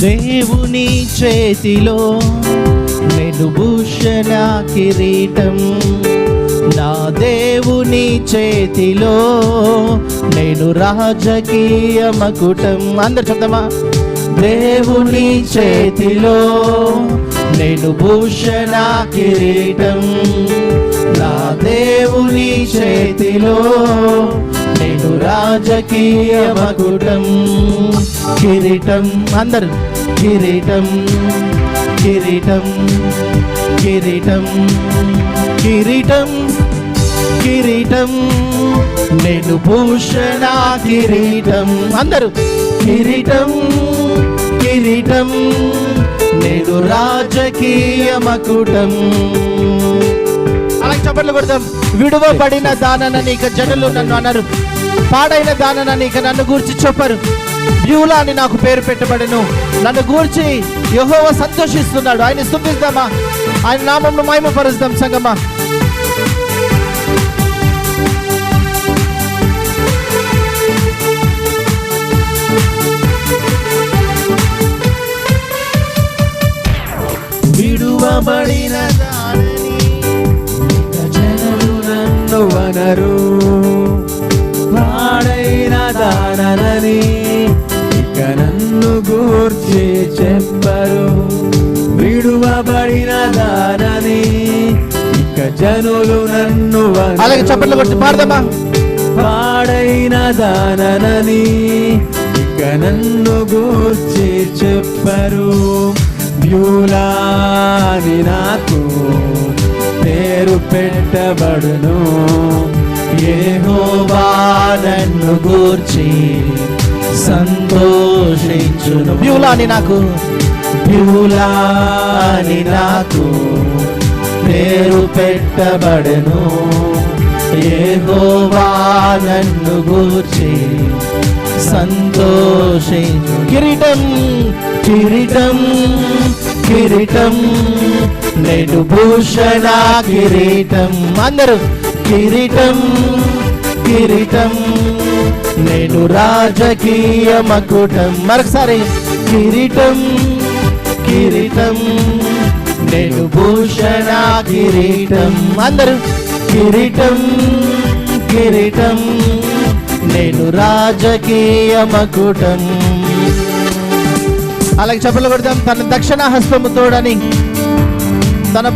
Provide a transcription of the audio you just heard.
దేవుని చేతిలో నేను భూషణ కిరీటం, నా దేవుని చేతిలో నేను రాజకీయ మకుటం. అందరు చెప్తామా? దేవుని చేతిలో నేను భూషణ కిరీటం, నా దేవుని చేతిలో నేను రాజకీయ మకుటం. కిరీటం, అందరు కిరీటం, కిరీటం, కిరీటం, కిరీటం, కిరీటం, నేను భూషణ కిరీటం. అందరు కిరీటం, కిరీటం, నేను రాజకీయ మకుటం. అలాగే చప్పట్లు కొడతాం. విడువబడిన దానని ఇక జనులు నన్ను అన్నారు, పాడైన దానని ఇక నన్ను గూర్చి చెప్పరు. బ్యూలా అని నాకు పేరు పెట్టబడెను. నన్ను గూర్చి యెహోవా సంతోషిస్తున్నాడు. ఆయన స్తుతిద్దామా, ఆయన నామమును మహిమపరుద్దాం సంగమా. విడువబడిన దానని జనులు నన్ను అనరు, పాడైన దానని ఇక నన్ను గూర్చి చెప్పరు. విడువబడిన దానని ఇక జనులు నన్ను అలాగే చప్పట్లు కొట్టి పాడదామా. పాడైన దానని ఇక నన్ను గూర్చి చెప్పరు. బ్యూలాని నాకు పేరు పెట్టబడును, యెహోవా నన్ను గూర్చి సంతోషించును. బ్యూలాని నాకు, బ్యూలాని నాకు పేరు పెట్టబడును, యెహోవా నన్ను గూర్చి సంతోషించు. కిరీటం, కిరీటం, కిరీటం, నేను భూషణ కిరీటం. అందరూ కిరీటం, కిరీటం, నేను రాజకీయ మకుటం. మరొకసారి కిరీటం, కిరీటం, నేను భూషణ కిరీటం. అందరూ కిరీటం, కిరీటం, నేను రాజకీయ మకుటం. అలాగే చప్పట్లు కొడతాం. తన దక్షిణ హస్తము తోడని తన